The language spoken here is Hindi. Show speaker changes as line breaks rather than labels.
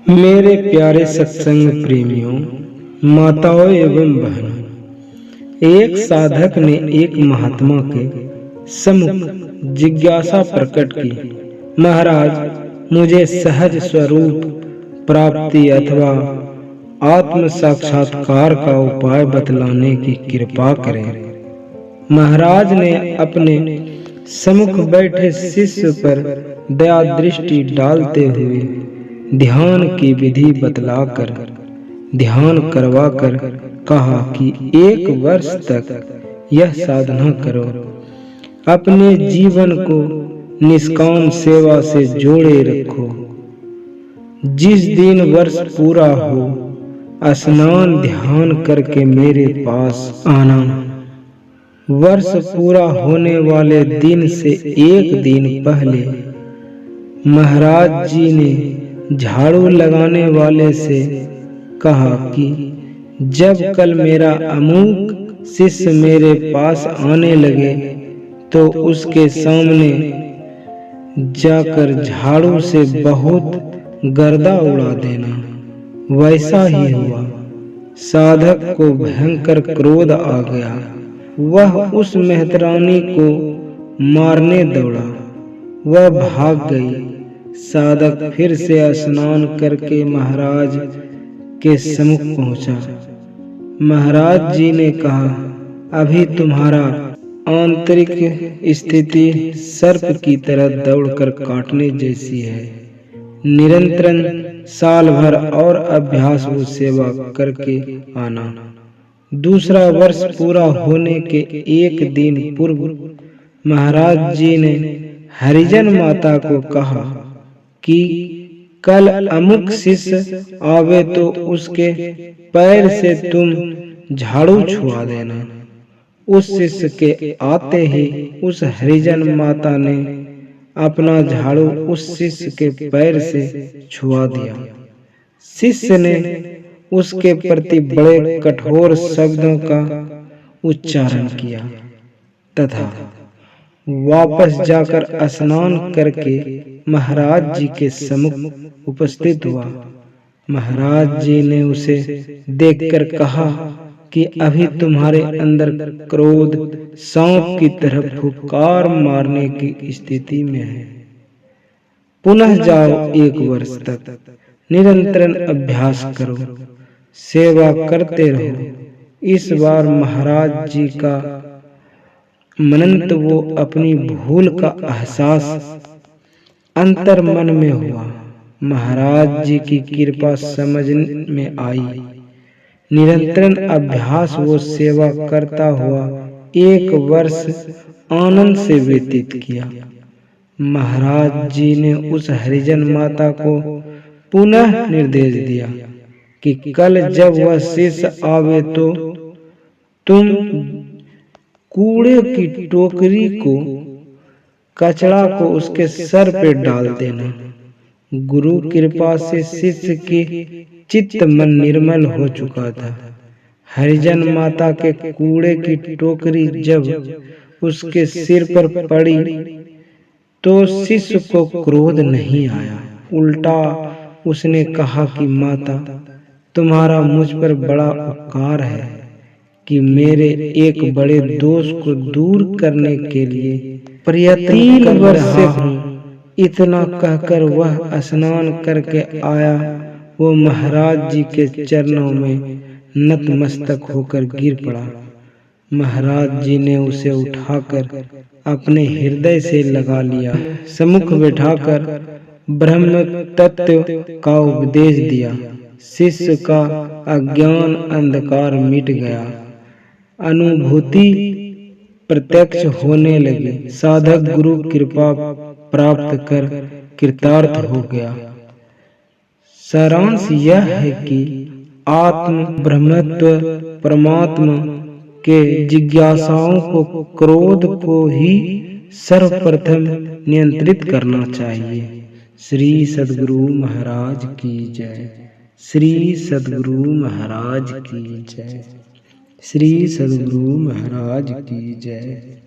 मेरे प्यारे सत्संग प्रेमियों, माताओं एवं बहनों, एक साधक ने एक महात्मा के सम्मुख जिज्ञासा प्रकट की। महाराज, मुझे सहज स्वरूप प्राप्ति अथवा आत्म साक्षात्कार का उपाय बतलाने की कृपा करें। महाराज ने अपने सम्मुख बैठे शिष्य पर दया दृष्टि डालते हुए ध्यान की विधि बतलाकर ध्यान करवाकर कहा कि 1 वर्ष तक यह साधना करो। अपने जीवन को निष्काम सेवा से जोड़े रखो। जिस दिन वर्ष पूरा हो, स्नान ध्यान करके मेरे पास आना। वर्ष पूरा होने वाले दिन से 1 दिन पहले महाराज जी ने झाड़ू लगाने वाले से कहा कि जब कल मेरा अमुक शिष्य मेरे पास आने लगे तो उसके सामने जाकर झाड़ू से बहुत गर्दा उड़ा देना। वैसा ही हुआ। साधक को भयंकर क्रोध आ गया। वह उस मेहतरानी को मारने दौड़ा। वह भाग गई। साधक फिर से स्नान करके महाराज के सम्मुख पहुंचा। महाराज जी ने कहा, अभी तुम्हारा आंतरिक स्थिति सर्प की तरह दौड़कर काटने जैसी है। निरंतर साल भर और अभ्यास व सेवा करके आना। दूसरा वर्ष पूरा होने के 1 दिन पूर्व महाराज जी ने हरिजन माता को कहा कि कल अमुक शिष्य आवे तो उसके पैर से तुम झाड़ू छुआ देना। उस शिष्य के आते ही उस हरिजन माता ने अपना झाड़ू उस शिष्य के पैर से छुआ दिया। शिष्य ने उसके प्रति बड़े कठोर शब्दों का उच्चारण किया तथा वापस जाकर स्नान करके महाराज जी के सम्मुख उपस्थित हुआ। महाराज जी ने उसे देखकर कहा कि अभी तुम्हारे अंदर क्रोध सांप की तरह फुफकार मारने की स्थिति में है। पुनः जाओ 1 वर्ष तक निरंतर अभ्यास करो, सेवा करते रहो। इस बार महाराज जी का मनंत वो अपनी भूल का एहसास अंतर मन में हुआ। महाराज जी की कृपा समझ में आई। निरंतर अभ्यास वो सेवा करता हुआ 1 वर्ष आनंद से व्यतीत किया। महाराज जी ने उस हरिजन माता को पुनः निर्देश दिया कि कल जब वह शिष्य आवे तो तुम कूड़े की टोकरी को कचड़ा को उसके सर पे डाल देना। गुरु कृपा से शिष्य की चित्त मन निर्मल हो चुका था। हरिजन माता के कूड़े की टोकरी जब उसके सिर पर पड़ी तो शिष्य को क्रोध नहीं आया। उल्टा उसने कहा कि माता, तुम्हारा मुझ पर बड़ा उपकार है कि मेरे एक बड़े दोष को दूर करने के लिए प्रयत्न कर रहा हूँ। इतना कहकर वह स्नान करके आया। वो महाराज जी के चरणों में नतमस्तक होकर गिर पड़ा। महाराज जी ने उसे उठाकर अपने हृदय से लगा लिया। सम्मुख बैठाकर ब्रह्म तत्व का उपदेश दिया। शिष्य का अज्ञान अंधकार मिट गया। अनुभूति प्रत्यक्ष होने लगी। साधक गुरु कृपा प्राप्त कर कृतार्थ हो गया। सारांश यह है कि आत्म ब्रह्मत्व परमात्मा के जिज्ञासाओं को क्रोध को ही सर्वप्रथम नियंत्रित करना चाहिए। श्री सद्गुरु महाराज की जय। श्री सद्गुरु महाराज की जय। श्री सद्गुरु महाराज की जय।